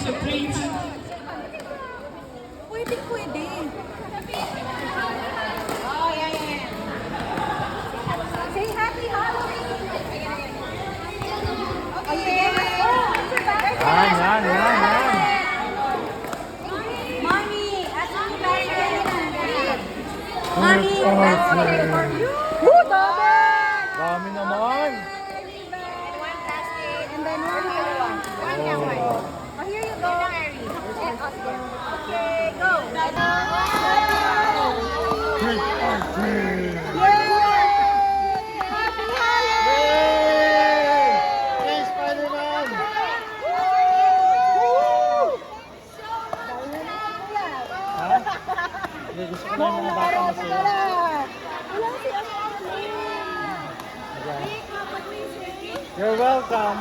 a treat. Pwede. Oh, yeah. Say happy Halloween! Okay. Yan. Mommy, ask me Mommy, that's for you. Woo, dami! Dami naman. One plastic. And then one more. One that one. Oh, here you go. Okay, go. Trick or treat. Yay! Happy Halloween! Yay, Spider-Man! Ha? Hindi, gusto ko na yung mga bata masaya. Wala si Halloween. You're welcome.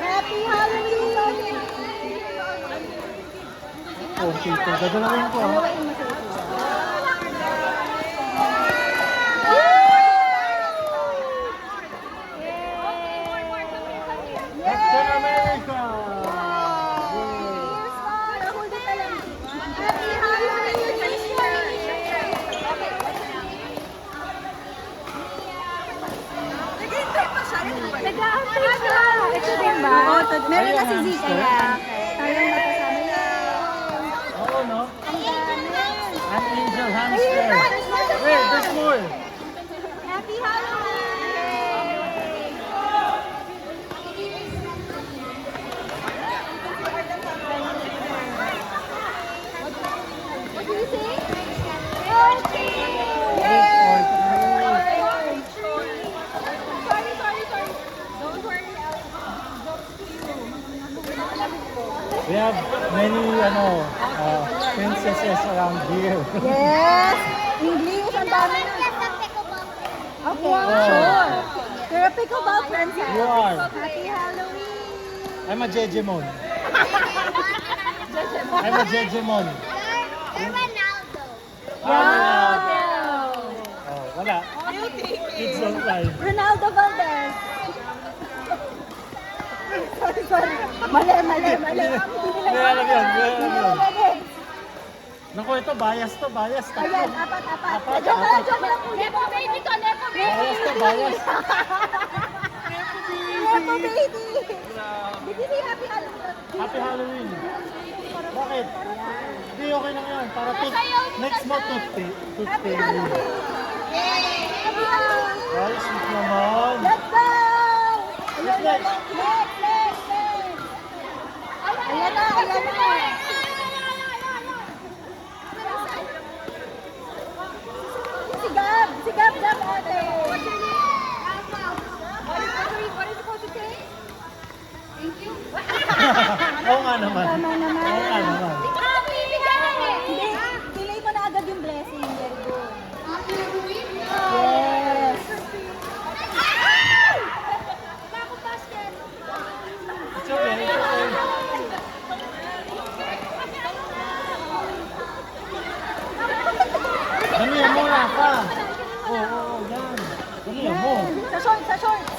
Happy Halloween! Oh, Tito, dadalawin ko. Ha? Captain America! Happy Halloween! Nag-aantay siya! Ito din ba? Meron na si Zika yan. Tayong matasama yan. Oo, no? Ang dami. An angel hamster. Wait, there's more. Happy Halloween! What do you say? Sorry. Don't worry, We have many, princesses around here. Yes! English, ang dami na. Okay, sure. You're a pickleball princess. You are. Happy Halloween! I'm a Jejemon. I'm a Jejemon. Ronaldo! Oh, wala. Kids don't lie. Ronaldo Valdez! Sorry. Mali. Hindi alam yan. Naku, ito, bias to. Ayan, apat. Apat. Joke lang po. Lepo baby to, Lepo baby. Bias. Lepo baby. Did you say happy Halloween? Happy Halloween. Bakit? Hindi, okay lang yan. Para next month, Happy toothpaste. Halloween. Happy Halloween. Ay, sweet naman. Let's go! Next. Next. Ayan na. Si Gab, ate. What's your name? What is it supposed to say? Thank you. Oo nga naman. Tama naman. Oo nga naman. Hindi, delay mo na agad yung blessing. Very good. Yes. It's okay. Damihan mo na pa. Oo, yan. Damihan mo. Sa shorts.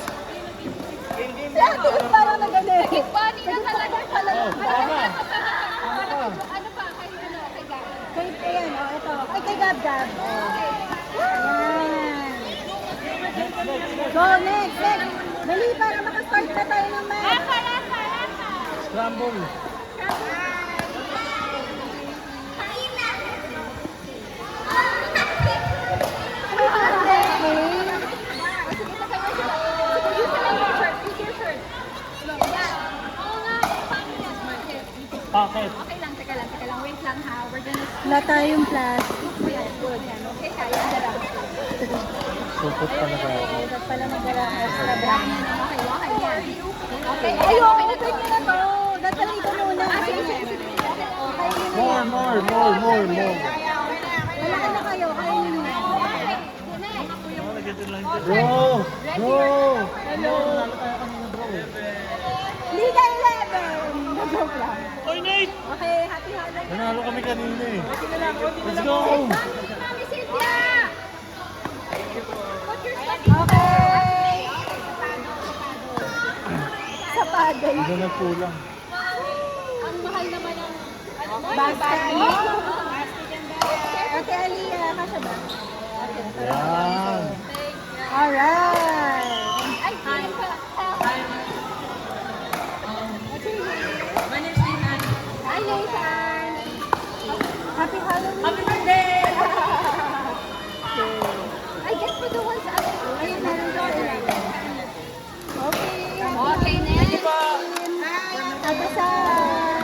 Si ate yung parang nagalit. Oh, tama. Ayan, ito. Ay, kay Gab. Ayan. Go, next. Dali, para makastart na tayo ng match. Scramble. Bakit? Okay lang, teka lang. Wait lang ha. We're gonna Wala tayong plastic. good. Okay, kaya na lang. Supot talaga ako. Dapat pala magdala ng extra brand. Okay yan. Okay. Ay, open nyo na to. Dadalhin ko muna. Okay, More. wala na kayo. Kainin nyo. Bro! Hello. Liga 11. Joke lang. Oy, Nate! Okay, happy Halloween. Nanalo kami kanina eh. Let's go! Mami Cynthia! Okay. Sa paday. Hindi na nagkulang. Basti. Ate Aliyah, kasya ba? Yan. Alright. Ay, feeling ko. Hi, Nathan. Happy Halloween. Happy birthday! I guess for the ones up. Ayun, meron ko. Okay. Okay, next. Abasal.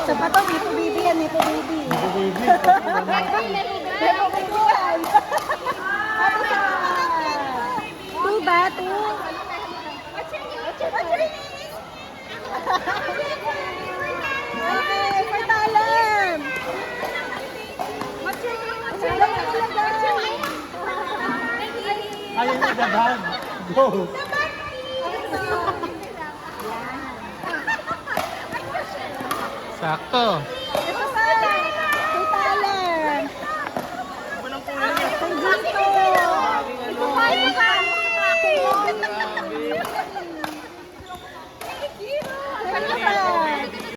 Sa pato, may pubibi yan, may pubibi. Ito baby. May pubibi yan. Abasal. Two ba? Two? What's your name? What's your name? Okay, patalam. What's your name? What's your name? What's your name? Ayaw niya daghan. Go. Abasal. Sakto. Ito